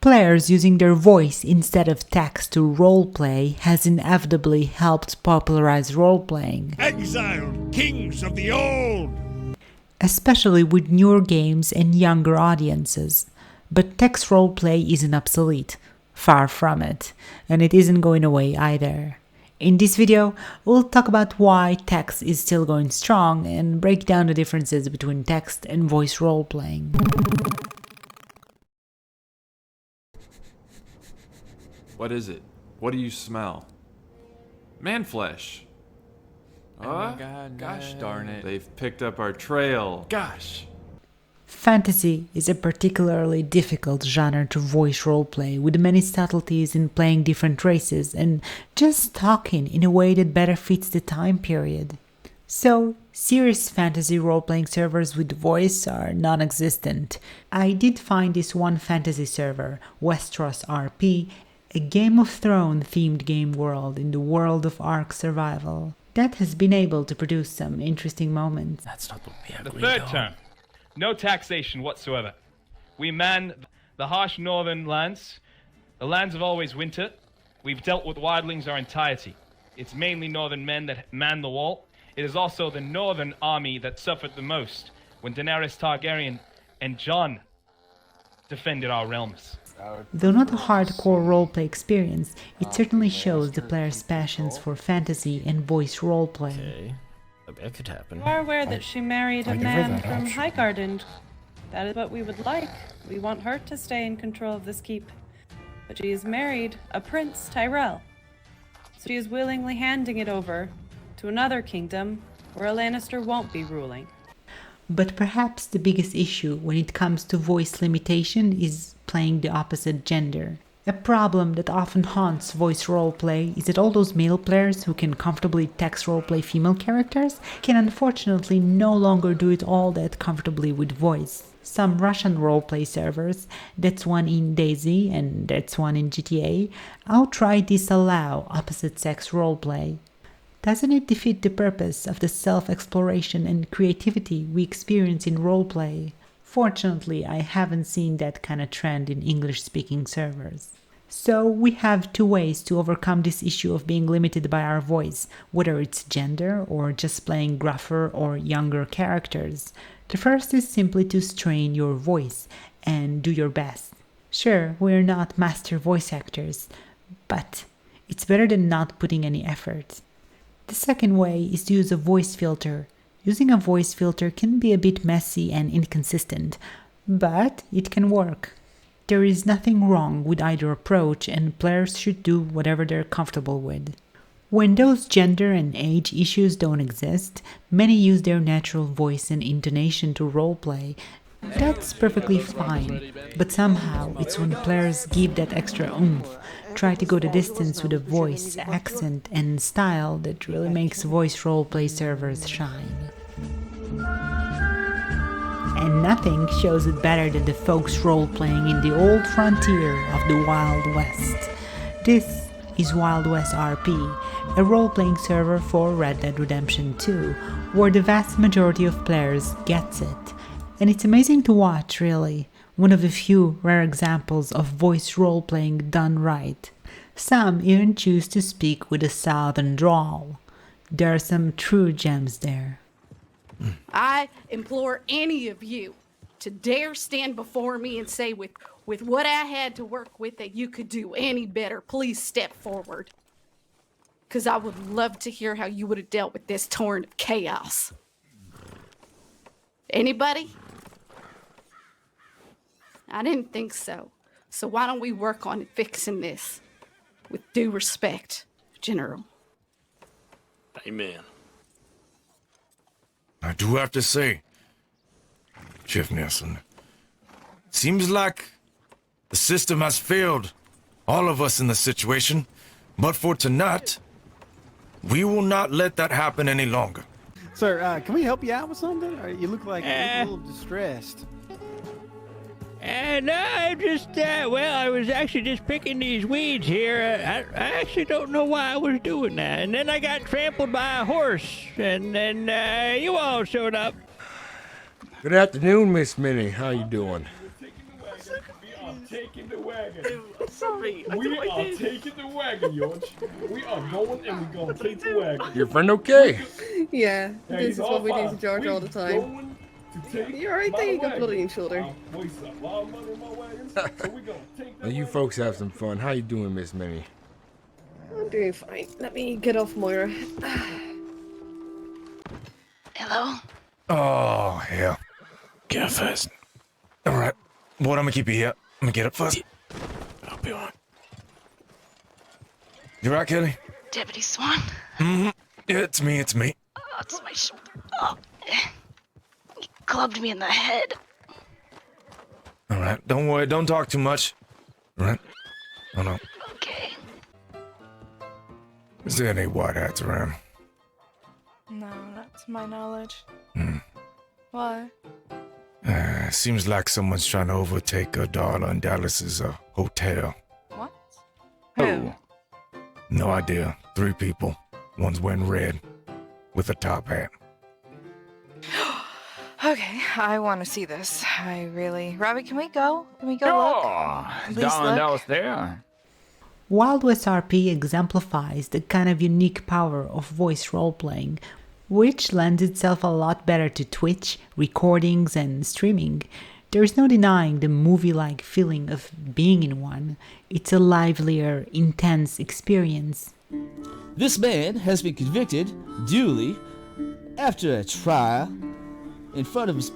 Players using their voice instead of text to roleplay has inevitably helped popularize roleplaying. Exiled kings of the old! Especially with newer games and younger audiences. But text roleplay isn't obsolete. Far from it. And it isn't going away either. In this video, we'll talk about why text is still going strong and break down the differences between text and voice roleplaying. What is it? What do you smell? Man flesh. Oh my god, gosh darn it. They've picked up our trail. Gosh. Fantasy is a particularly difficult genre to voice roleplay, with many subtleties in playing different races and just talking in a way that better fits the time period. So, serious fantasy role-playing servers with voice are non-existent. I did find this one fantasy server, Westeros RP, a Game of Thrones themed game world in the world of Ark Survival, that has been able to produce some interesting moments. That's not what we The agreed third on. term. No taxation whatsoever. We man the harsh northern lands. The lands of always winter. We've dealt with wildlings our entirety. It's mainly northern men that man the wall. It is also the northern army that suffered the most when Daenerys Targaryen and Jon defended our realms. Though not a hardcore roleplay experience, it certainly shows the player's passions for fantasy and voice roleplay. Okay. That could happen. You are aware that she married a I give her man that from option. Highgarden. That is what we would like. We want her to stay in control of this keep. But she is married a Prince Tyrell. So she is willingly handing it over to another kingdom where a Lannister won't be ruling. But perhaps the biggest issue when it comes to voice limitation is playing the opposite gender. A problem that often haunts voice roleplay is that all those male players who can comfortably text roleplay female characters can unfortunately no longer do it all that comfortably with voice. Some Russian roleplay servers, that's one in DayZ and that's one in GTA, outright disallow opposite sex roleplay. Doesn't it defeat the purpose of the self-exploration and creativity we experience in roleplay? Fortunately, I haven't seen that kind of trend in English-speaking servers. So we have two ways to overcome this issue of being limited by our voice, whether it's gender or just playing gruffer or younger characters. The first is simply to strain your voice and do your best. Sure, we're not master voice actors, but it's better than not putting any effort. The second way is to use a voice filter. Using a voice filter can be a bit messy and inconsistent, but it can work. There is nothing wrong with either approach, and players should do whatever they're comfortable with. When those gender and age issues don't exist, many use their natural voice and intonation to roleplay. That's perfectly fine, but somehow it's when players give that extra oomph, try to go the distance with a voice, accent, and style that really makes voice roleplay servers shine. And nothing shows it better than the folks roleplaying in the old frontier of the Wild West. This is Wild West RP, a role-playing server for Red Dead Redemption 2, where the vast majority of players gets it. And it's amazing to watch, really. One of the few rare examples of voice role-playing done right. Some even choose to speak with a southern drawl. There are some true gems there. I implore any of you to dare stand before me and say with what I had to work with that you could do any better. Please step forward. Because I would love to hear how you would have dealt with this torrent of chaos. Anybody? I didn't think so. So why don't we work on fixing this? With due respect, General. Amen. I do have to say, Chief Nielsen, seems like the system has failed all of us in the situation, but for tonight, we will not let that happen any longer. Sir, can we help you out with something? Or you look like a little distressed. No, I'm just, I was actually just picking these weeds here. I actually don't know why I was doing that. And then I got trampled by a horse, and then you all showed up. Good afternoon, Miss Minnie. How you doing? taking the wagon. I'm sorry. I We don't like are this. taking the wagon, George. We are going and we're going to take the wagon. Your friend okay? Yeah, Yeah, this he's is what we do fine. to George all the time. Going to take You're right my there, you got wagon. blood on your shoulder. I'll waste a lot of money in my wagons, so we're going to take that Well, you wagon. folks have some fun. How you doing, Miss Minnie? I'm doing fine. Let me get off Moira. Hello? Oh, hell. Get up first. All right. Boy, I'm gonna keep you here. I'm gonna get up first. I'll be alright. You right, Kelly? Deputy Swan? Mm-hmm. Yeah, it's me. Oh, it's my shoulder. Oh, he clubbed me in the head. All right. Don't worry. Don't talk too much. All right. Oh, no. Okay. Is there any white hats around? No, not to my knowledge. Hmm. Why? Seems like someone's trying to overtake Darla and Dallas's hotel. What? Who? No idea. 3 people. One's wearing red with a top hat. Okay, I want to see this. Robbie, can we go? Can we go look? At least Darling look. Dallas there. Wild West RP exemplifies the kind of unique power of voice role-playing, which lends itself a lot better to Twitch, recordings, and streaming. There's no denying the movie-like feeling of being in one. It's a livelier, intense experience. This man has been convicted duly after a trial in front of his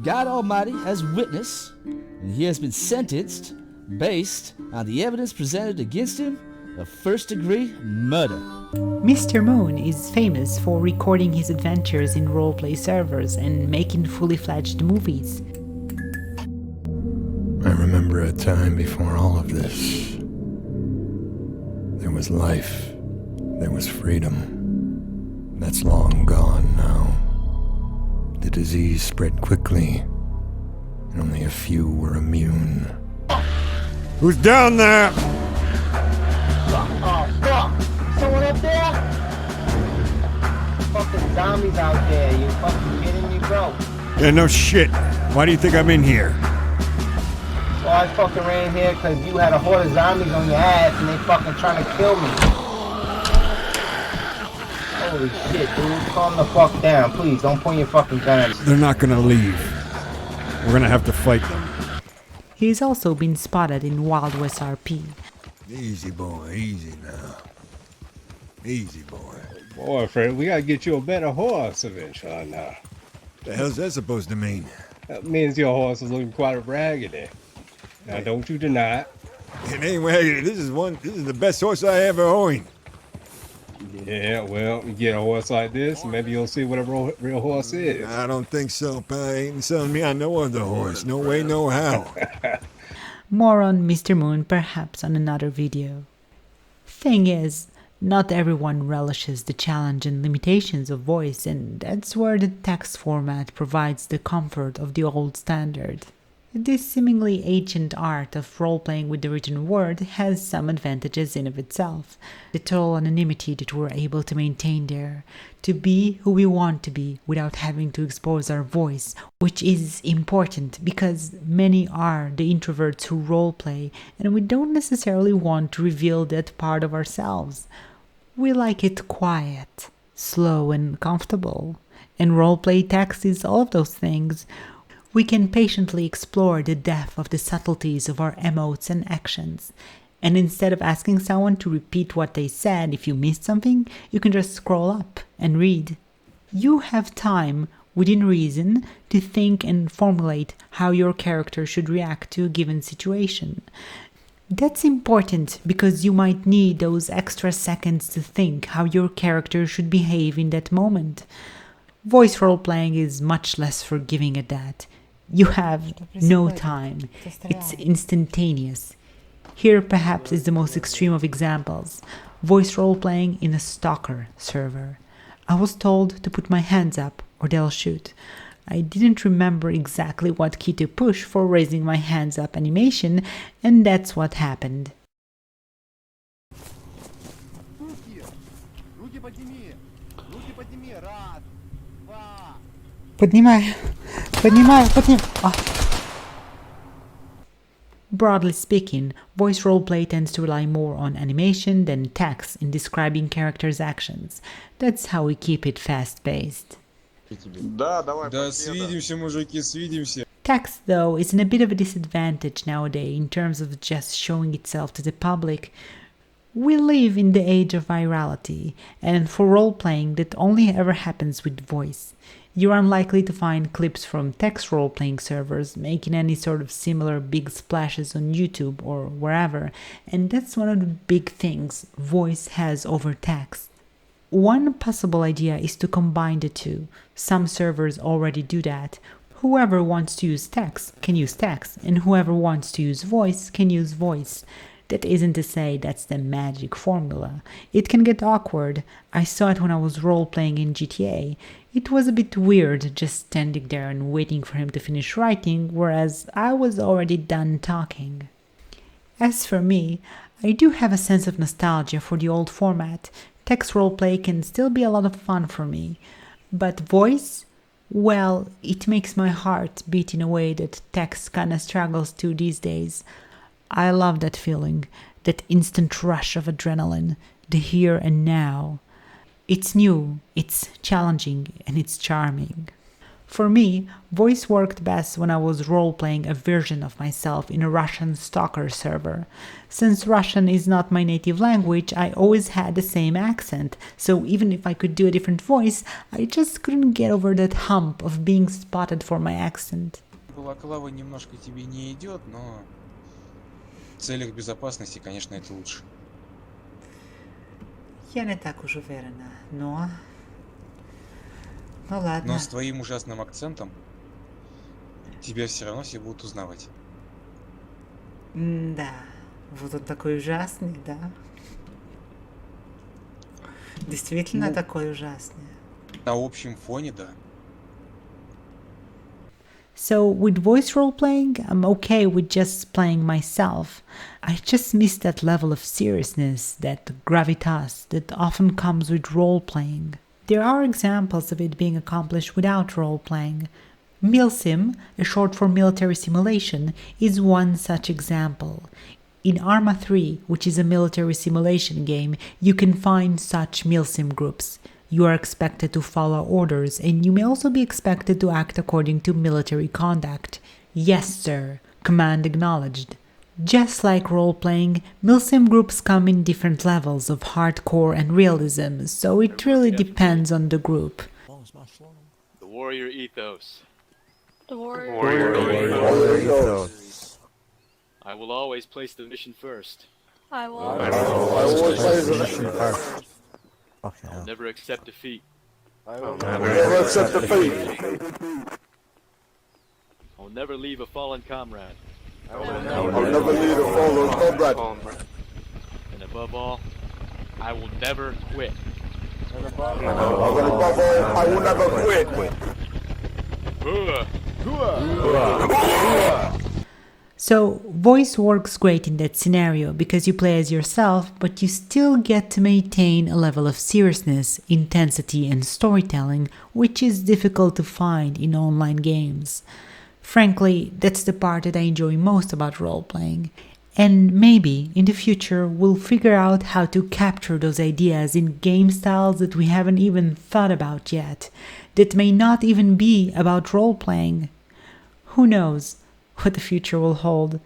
God Almighty as witness, and he has been sentenced based on the evidence presented against him of first-degree murder. Mr. Moon is famous for recording his adventures in roleplay servers and making fully fledged movies. I remember a time before all of this. There was life. There was freedom. That's long gone now. The disease spread quickly, and only a few were immune. Who's down there? Oh, fuck! Someone up there? Fucking zombies out there, you fucking kidding me, bro? Yeah, no shit. Why do you think I'm in here? Well, I fucking ran here because you had a horde of zombies on your ass and they fucking trying to kill me. Holy shit, dude. Calm the fuck down. Please, don't point your fucking guns. They're not gonna leave. We're gonna have to fight them. He's also been spotted in Wild West RP. Easy, boy. Easy now. Easy, boy. Boy, Fred, we gotta get you a better horse eventually now. The hell's that supposed to mean? That means your horse is looking quite raggedy. Now, don't you deny it. It ain't raggedy. This is the best horse I ever owned. Yeah, well, you get a horse like this, maybe you'll see what a real horse is. I don't think so, pal. Ain't selling me on no other horse. No way, no how. More on Mr. Moon perhaps on another video. Thing is, not everyone relishes the challenge and limitations of voice, and that's where the text format provides the comfort of the old standard. This seemingly ancient art of role-playing with the written word has some advantages in of itself. The total anonymity that we're able to maintain there, to be who we want to be without having to expose our voice, which is important because many are the introverts who role-play and we don't necessarily want to reveal that part of ourselves. We like it quiet, slow and comfortable, and roleplay text is all of those things. We can patiently explore the depth of the subtleties of our emotes and actions. And instead of asking someone to repeat what they said if you missed something, you can just scroll up and read. You have time, within reason, to think and formulate how your character should react to a given situation. That's important because you might need those extra seconds to think how your character should behave in that moment. Voice role-playing is much less forgiving at that. You have no time. It's instantaneous. Here perhaps is the most extreme of examples. Voice role-playing in a stalker server. I was told to put my hands up or they'll shoot. I didn't remember exactly what key to push for raising my hands up animation, and that's what happened. Поднимай. Broadly speaking, voice roleplay tends to rely more on animation than text in describing characters' actions. That's how we keep it fast-paced. Да, свидимся, мужики, свидимся. Text, though, is in a bit of a disadvantage nowadays in terms of just showing itself to the public. We live in the age of virality, and for role-playing that only ever happens with voice. You're unlikely to find clips from text role-playing servers making any sort of similar big splashes on YouTube or wherever, and that's one of the big things voice has over text. One possible idea is to combine the two. Some servers already do that. Whoever wants to use text can use text, and whoever wants to use voice can use voice. That isn't to say that's the magic formula. It can get awkward. I saw it when I was role-playing in GTA. It was a bit weird just standing there and waiting for him to finish writing, whereas I was already done talking. As for me, I do have a sense of nostalgia for the old format. Text roleplay can still be a lot of fun for me. But voice? Well, it makes my heart beat in a way that text kinda struggles to these days. I love that feeling, that instant rush of adrenaline, the here and now. It's new, it's challenging, and it's charming. For me, voice worked best when I was role-playing a version of myself in a Russian stalker server. Since Russian is not my native language, I always had the same accent, so even if I could do a different voice, I just couldn't get over that hump of being spotted for my accent. Балаклава немножко тебе не идет, но в целях безопасности, конечно, это лучше. Я не так уж уверена, но... Ну ладно. Но с твоим ужасным акцентом тебя все равно все будут узнавать. Да, вот он такой ужасный, да? Действительно такой ужасный. На общем фоне, да. So with voice role-playing, I'm okay with just playing myself. I just miss that level of seriousness, that gravitas that often comes with role-playing. There are examples of it being accomplished without role-playing. Milsim, a short for military simulation, is one such example. In Arma 3, which is a military simulation game, you can find such milsim groups. You are expected to follow orders, and you may also be expected to act according to military conduct. Yes, sir. Command acknowledged. Just like role-playing, milsim groups come in different levels of hardcore and realism, so it really depends on the group. The warrior ethos. The Warrior ethos. I will always place the mission first. I will always place the mission first. I'll never accept defeat. I will never accept defeat. I'll never leave a fallen comrade. I will never leave a fallen comrade. And above all, I will never quit. I will never quit. So, voice works great in that scenario because you play as yourself, but you still get to maintain a level of seriousness, intensity, and storytelling, which is difficult to find in online games. Frankly, that's the part that I enjoy most about role-playing. And maybe, in the future, we'll figure out how to capture those ideas in game styles that we haven't even thought about yet, that may not even be about role-playing. Who knows what the future will hold?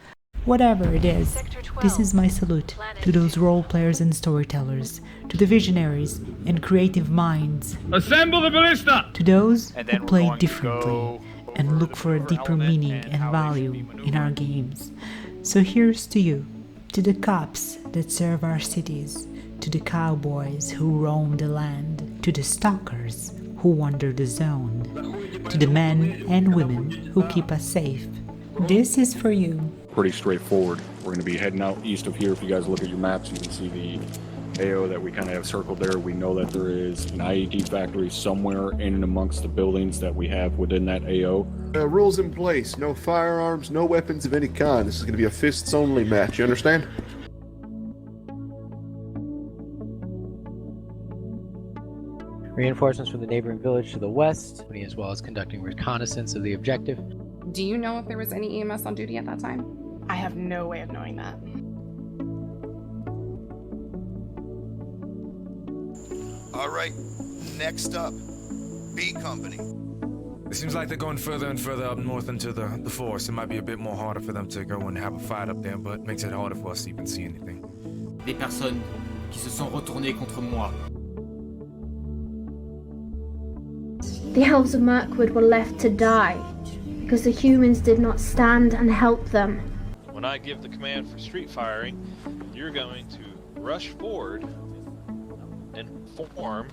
Whatever it is, this is my salute to those role-players and storytellers, to the visionaries and creative minds. Assemble the ballista! To those who play differently and look for a deeper meaning and value in our games. So here's to you, to the cops that serve our cities, to the cowboys who roam the land, to the stalkers who wander the zone, to the men and women who keep us safe. This is for you. Pretty straightforward. We're going to be heading out east of here. If you guys look at your maps, you can see the AO that we kind of have circled there. We know that there is an IED factory somewhere in and amongst the buildings that we have within that AO. Rules in place. No firearms, no weapons of any kind. This is going to be a fists-only match. You understand? Reinforcements from the neighboring village to the west, as well as conducting reconnaissance of the objective. Do you know if there was any EMS on duty at that time? I have no way of knowing that. All right, next up, B Company. It seems like they're going further and further up north into the forest. It might be a bit more harder for them to go and have a fight up there, but it makes it harder for us to even see anything. Des personnes qui se sont retournées contre moi. The elves of Mirkwood were left to die because the humans did not stand and help them. When I give the command for street firing, you're going to rush forward and form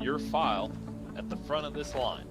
your file at the front of this line.